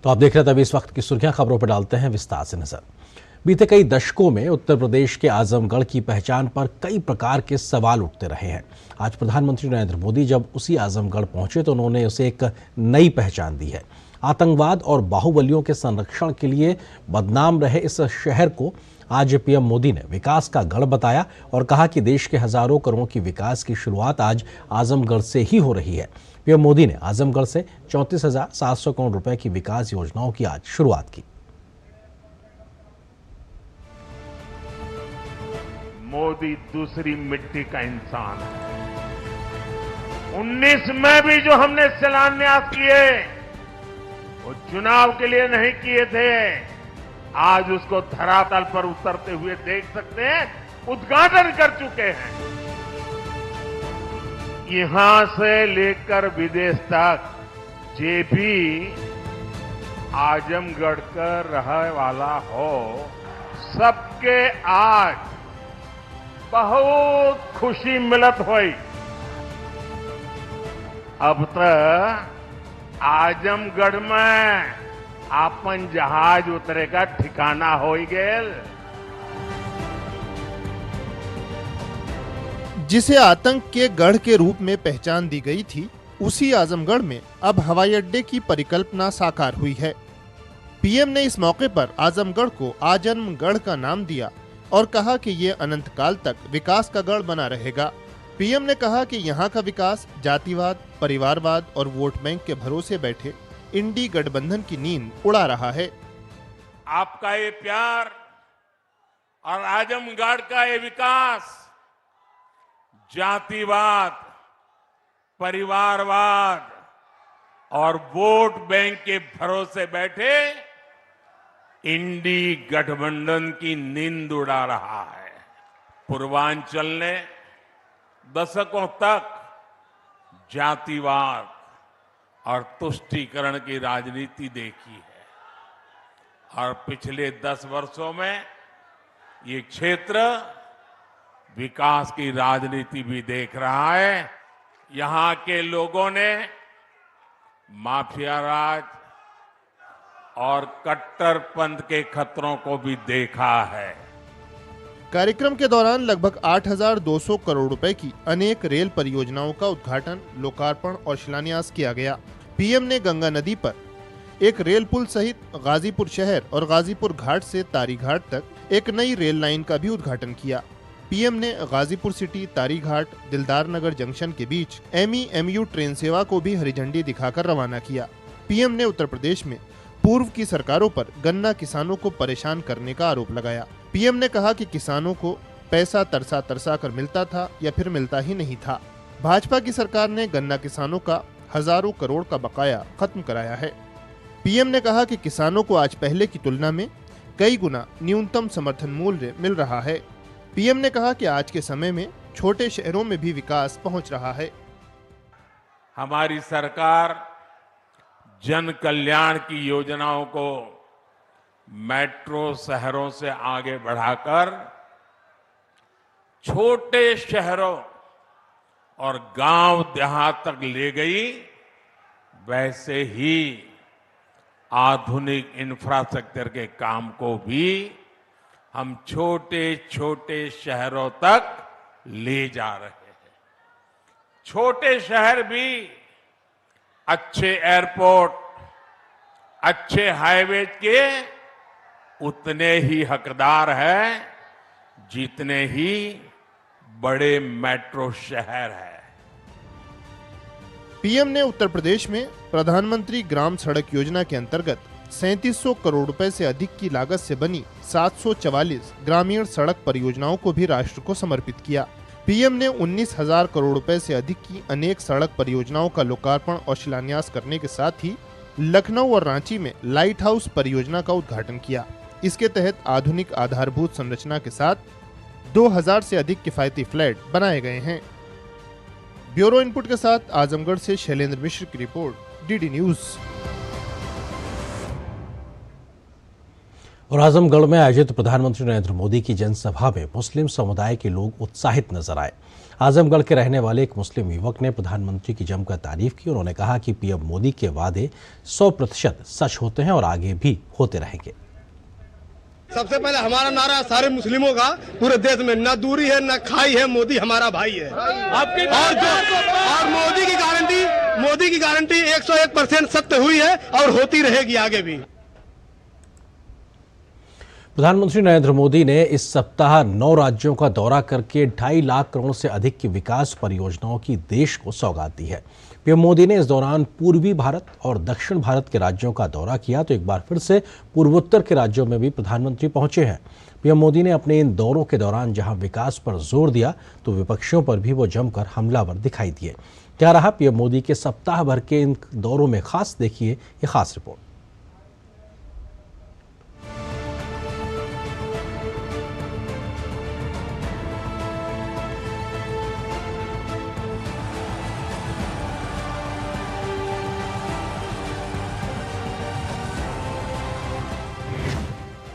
तो आप देख रहे थे अभी इस वक्त की सुर्खियां, खबरों पर डालते हैं विस्तार से नजर। बीते कई दशकों में उत्तर प्रदेश के आजमगढ़ की पहचान पर कई प्रकार के सवाल उठते रहे हैं। आज प्रधानमंत्री नरेंद्र मोदी जब उसी आजमगढ़ पहुंचे तो उन्होंने उसे एक नई पहचान दी है। आतंकवाद और बाहुबलियों के संरक्षण के लिए बदनाम रहे इस शहर को आज पीएम मोदी ने विकास का गढ़ बताया और कहा कि देश के हजारों करोड़ों की विकास की शुरुआत आज आजमगढ़ से ही हो रही है। पीएम मोदी ने आजमगढ़ से 34,700 करोड़ रुपए की विकास योजनाओं की आज शुरुआत की। मोदी दूसरी मिट्टी का इंसान है। 19 में भी जो हमने शिलान्यास किए वो चुनाव के लिए नहीं किए थे, आज उसको धरातल पर उतरते हुए देख सकते हैं, उद्घाटन कर चुके हैं। यहां से लेकर विदेश तक जे भी आजमगढ़ का रहने वाला हो, सबके आज बहुत खुशी मिलत हुई। अब तक आजमगढ़ में आपन जहाज उतरेगा ठिकाना हो गेल। जिसे आतंक के गढ़ के रूप में पहचान दी गई थी, उसी आजमगढ़ में अब हवाई अड्डे की परिकल्पना साकार हुई है। पीएम ने इस मौके पर आजमगढ़ को आजमगढ़ का नाम दिया और कहा कि ये अनंत काल तक विकास का गढ़ बना रहेगा। पीएम ने कहा कि यहाँ का विकास जातिवाद, परिवारवाद और वोट बैंक के भरोसे बैठे इंडी गठबंधन की नींद उड़ा रहा है। आपका ये प्यार और आजमगढ़ का ये विकास जातिवाद, परिवारवाद और वोट बैंक के भरोसे बैठे इंडी गठबंधन की नींद उड़ा रहा है। पूर्वांचल ने दशकों तक जातिवाद और तुष्टीकरण की राजनीति देखी है और पिछले 10 वर्षों में ये क्षेत्र विकास की राजनीति भी देख रहा है। यहाँ के लोगों ने माफिया राज और कट्टरपंथ के खतरों को भी देखा है। कार्यक्रम के दौरान लगभग 8,200 करोड़ रुपए की अनेक रेल परियोजनाओं का उद्घाटन, लोकार्पण और शिलान्यास किया गया। पीएम ने गंगा नदी पर एक रेल पुल सहित गाजीपुर शहर और गाजीपुर घाट से तारी घाट तक एक नई रेल लाइन का भी उद्घाटन किया। पीएम ने गाजीपुर सिटी तारी घाट दिलदार नगर जंक्शन के बीच एमईएमयू ट्रेन सेवा को भी हरी झंडी दिखाकर रवाना किया। पीएम ने उत्तर प्रदेश में पूर्व की सरकारों पर गन्ना किसानों को परेशान करने का आरोप लगाया। पीएम ने कहा कि किसानों को पैसा तरसा तरसा कर मिलता था या फिर मिलता ही नहीं था। भाजपा की सरकार ने गन्ना किसानों का हजारों करोड़ का बकाया खत्म कराया है। पीएम ने कहा कि किसानों को आज पहले की तुलना में कई गुना न्यूनतम समर्थन मूल्य मिल रहा है। पीएम ने कहा कि आज के समय में छोटे शहरों में भी विकास पहुंच रहा है। हमारी सरकार जन कल्याण की योजनाओं को मेट्रो शहरों से आगे बढ़ाकर छोटे शहरों और गांव देहात तक ले गई। वैसे ही आधुनिक इंफ्रास्ट्रक्चर के काम को भी हम छोटे छोटे शहरों तक ले जा रहे हैं। छोटे शहर भी अच्छे एयरपोर्ट, अच्छे हाईवे के उतने ही हकदार हैं जितने ही बड़े मेट्रो शहर हैं। पीएम ने उत्तर प्रदेश में प्रधानमंत्री ग्राम सड़क योजना के अंतर्गत 3700 करोड़ रुपए से अधिक की लागत से बनी 744 ग्रामीण सड़क परियोजनाओं को भी राष्ट्र को समर्पित किया। पीएम ने 19,000 करोड़ रुपए से अधिक की अनेक सड़क परियोजनाओं का लोकार्पण और शिलान्यास करने के साथ ही लखनऊ और रांची में लाइट हाउस परियोजना का उद्घाटन किया। इसके तहत आधुनिक आधारभूत संरचना के साथ 2000 से अधिक किफायती फ्लैट बनाए गए हैं। ब्यूरो इनपुट के साथ आजमगढ़ से शैलेंद्र मिश्र की रिपोर्ट, डीडी न्यूज। और आजमगढ़ में आयोजित प्रधानमंत्री नरेंद्र मोदी की जनसभा में मुस्लिम समुदाय के लोग उत्साहित नजर आए। आजमगढ़ के रहने वाले एक मुस्लिम युवक ने प्रधानमंत्री की जमकर तारीफ की। उन्होंने कहा कि पीएम मोदी के वादे 100% सच होते हैं और आगे भी होते रहेंगे। सबसे पहले हमारा नारा सारे मुस्लिमों का पूरे देश में, न दूरी है न खाई है, मोदी हमारा भाई है। और मोदी की गारंटी 101% सत्य हुई है और होती रहेगी आगे भी। प्रधानमंत्री नरेंद्र मोदी ने इस सप्ताह 9 राज्यों का दौरा करके 2.5 लाख करोड़ से अधिक की विकास परियोजनाओं की देश को सौगात दी है। पीएम मोदी ने इस दौरान पूर्वी भारत और दक्षिण भारत के राज्यों का दौरा किया तो एक बार फिर से पूर्वोत्तर के राज्यों में भी प्रधानमंत्री पहुंचे हैं। पीएम मोदी ने अपने इन दौरों के दौरान जहां विकास पर जोर दिया तो विपक्षियों पर भी वो जमकर हमलावर दिखाई दिए। क्या रहा पीएम मोदी के सप्ताह भर के इन दौरों में खास, देखिए ये खास रिपोर्ट।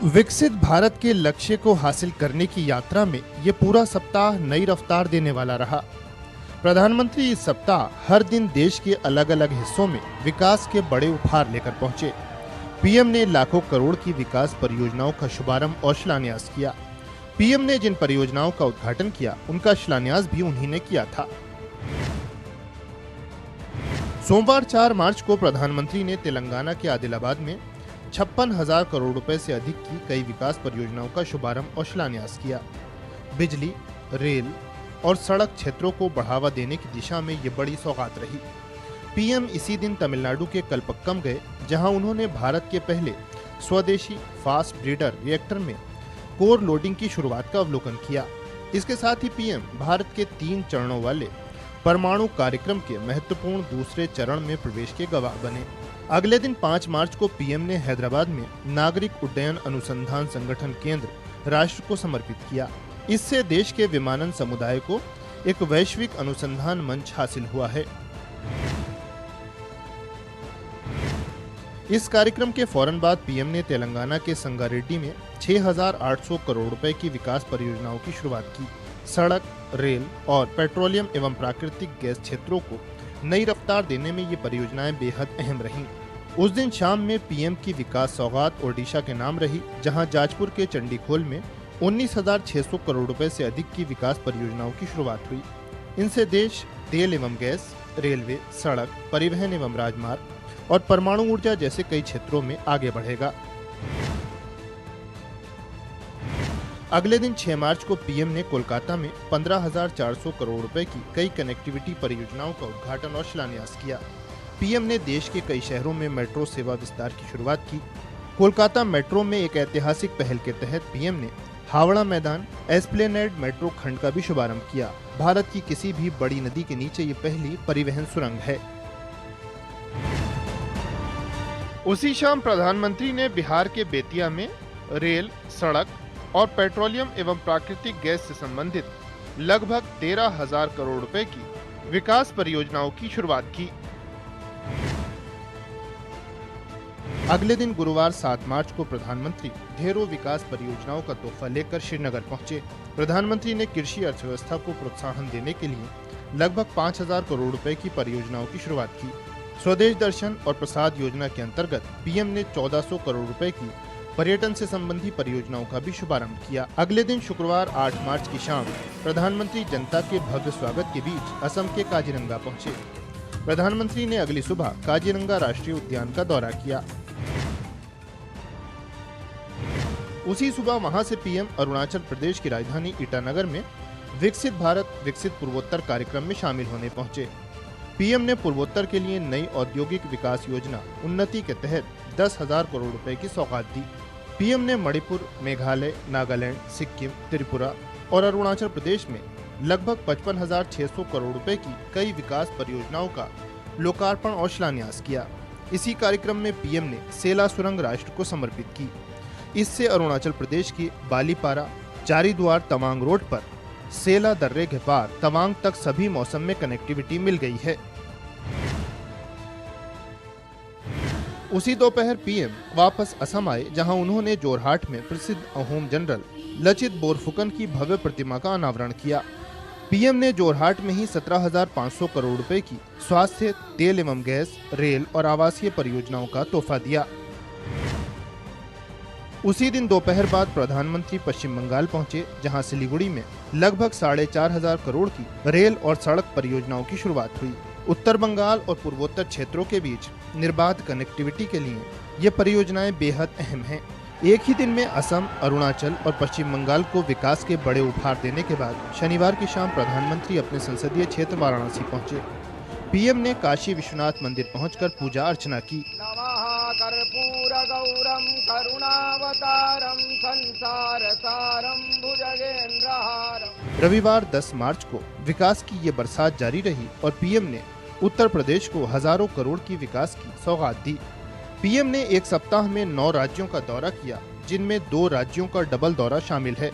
विकसित भारत के लक्ष्य को हासिल करने की यात्रा में ये पूरा सप्ताह नई रफ्तार देने वाला रहा। प्रधानमंत्री इस सप्ताह हर दिन देश के अलग अलग हिस्सों में विकास के बड़े उपहार लेकर पहुंचे। पीएम ने लाखों करोड़ की विकास परियोजनाओं का शुभारंभ और शिलान्यास किया। पीएम ने जिन परियोजनाओं का उद्घाटन किया उनका शिलान्यास भी उन्हीं ने किया था। सोमवार 4 मार्च को प्रधानमंत्री ने तेलंगाना के आदिलाबाद में 56,000 करोड़ रुपए से अधिक की कई विकास परियोजनाओं का शुभारंभ और शिलान्यास किया। बिजली, रेल और सड़क क्षेत्रों को बढ़ावा देने की दिशा में ये बड़ी सौगात रही। पीएम इसी दिन तमिलनाडु के कलपक्कम गए, जहां उन्होंने भारत के पहले स्वदेशी फास्ट ब्रीडर रिएक्टर में कोर लोडिंग की शुरुआत का अवलोकन किया। इसके साथ ही पीएम भारत के 3 चरणों वाले परमाणु कार्यक्रम के महत्वपूर्ण दूसरे चरण में प्रवेश के गवाह बने। अगले दिन 5 मार्च को पीएम ने हैदराबाद में नागरिक उड्डयन अनुसंधान संगठन केंद्र राष्ट्र को समर्पित किया। इससे देश के विमानन समुदाय को एक वैश्विक अनुसंधान मंच हासिल हुआ है। इस कार्यक्रम के फौरन बाद पीएम ने तेलंगाना के संगारेड्डी में 6,800 करोड़ रुपए की विकास परियोजनाओं की शुरुआत की। सड़क, रेल और पेट्रोलियम एवं प्राकृतिक गैस क्षेत्रों को नई रफ्तार देने में ये परियोजनाएं बेहद अहम रहीं। उस दिन शाम में पीएम की विकास सौगात ओडिशा के नाम रही, जहां जाजपुर के चंडीखोल में 19,600 करोड़ रुपए से अधिक की विकास परियोजनाओं की शुरुआत हुई। इनसे देश तेल एवं गैस, रेलवे, सड़क, परिवहन एवं राजमार्ग और परमाणु ऊर्जा जैसे कई क्षेत्रों में आगे बढ़ेगा। अगले दिन 6 मार्च को पीएम ने कोलकाता में 15,400 करोड़ रुपए की कई कनेक्टिविटी परियोजनाओं का उद्घाटन और शिलान्यास किया। पीएम ने देश के कई शहरों में मेट्रो सेवा विस्तार की शुरुआत की। कोलकाता मेट्रो में एक ऐतिहासिक पहल के तहत पीएम ने हावड़ा मैदान एस्प्लेनेड मेट्रो खंड का भी शुभारंभ किया। भारत की किसी भी बड़ी नदी के नीचे ये पहली परिवहन सुरंग है। उसी शाम प्रधानमंत्री ने बिहार के बेतिया में रेल, सड़क और पेट्रोलियम एवं प्राकृतिक गैस से संबंधित लगभग 13,000 करोड़ रुपए की विकास परियोजनाओं की शुरुआत की। अगले दिन गुरुवार 7 मार्च को प्रधानमंत्री ढेरों विकास परियोजनाओं का तोहफा लेकर श्रीनगर पहुंचे। प्रधानमंत्री ने कृषि अर्थव्यवस्था को प्रोत्साहन देने के लिए लगभग 5,000 करोड़ रुपए की परियोजनाओं की शुरुआत की। स्वदेश दर्शन और प्रसाद योजना के अंतर्गत पीएम ने 1,400 करोड़ रुपए की पर्यटन से संबंधी परियोजनाओं का भी शुभारंभ किया। अगले दिन शुक्रवार 8 मार्च की शाम प्रधानमंत्री जनता के भव्य स्वागत के बीच असम के काजीरंगा पहुंचे। प्रधानमंत्री ने अगली सुबह काजीरंगा राष्ट्रीय उद्यान का दौरा किया। उसी सुबह वहां से पीएम अरुणाचल प्रदेश की राजधानी ईटानगर में विकसित भारत विकसित पूर्वोत्तर कार्यक्रम में शामिल होने पहुंचे। पीएम ने पूर्वोत्तर के लिए नई औद्योगिक विकास योजना उन्नति के तहत 10,000 करोड़ रुपए की सौगात दी। पीएम ने मणिपुर, मेघालय, नागालैंड, सिक्किम, त्रिपुरा और अरुणाचल प्रदेश में लगभग 55,600 करोड़ रुपए की कई विकास परियोजनाओं का लोकार्पण और शिलान्यास किया। इसी कार्यक्रम में पीएम ने सेला सुरंग राष्ट्र को समर्पित की। इससे अरुणाचल प्रदेश की बालीपारा चारीद्वार तवांग रोड पर सेला दर्रे के पार तवांग तक सभी मौसम में कनेक्टिविटी मिल गई है। उसी दोपहर पीएम वापस असम आए, जहां उन्होंने जोरहाट में प्रसिद्ध अहोम जनरल लचित बोरफुकन की भव्य प्रतिमा का अनावरण किया। पीएम ने जोरहाट में ही 17,500 करोड़ रुपए की स्वास्थ्य, तेल एवं गैस, रेल और आवासीय परियोजनाओं का तोहफा दिया। उसी दिन दोपहर बाद प्रधानमंत्री पश्चिम बंगाल पहुंचे, जहां सिलीगुड़ी में लगभग 4,500 करोड़ की रेल और सड़क परियोजनाओं की शुरुआत हुई। उत्तर बंगाल और पूर्वोत्तर क्षेत्रों के बीच निर्बाध कनेक्टिविटी के लिए ये परियोजनाएं बेहद अहम हैं। एक ही दिन में असम, अरुणाचल और पश्चिम बंगाल को विकास के बड़े उपहार देने के बाद शनिवार की शाम प्रधानमंत्री अपने संसदीय क्षेत्र वाराणसी पहुंचे। पीएम ने काशी विश्वनाथ मंदिर पहुंचकर पूजा अर्चना की। रविवार 10 मार्च को विकास की ये बरसात जारी रही और पीएम ने उत्तर प्रदेश को हजारों करोड़ की विकास की सौगात दी। पीएम ने एक सप्ताह में 9 राज्यों का दौरा किया, जिनमें 2 राज्यों का डबल दौरा शामिल है।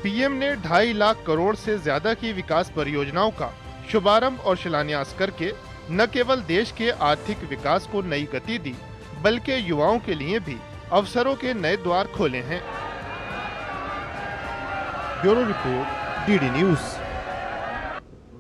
पीएम ने 2.5 लाख करोड़ से ज्यादा की विकास परियोजनाओं का शुभारंभ और शिलान्यास करके न केवल देश के आर्थिक विकास को नई गति दी, बल्कि युवाओं के लिए भी अवसरों के नए द्वार खोले हैं। Bureau report, DD news.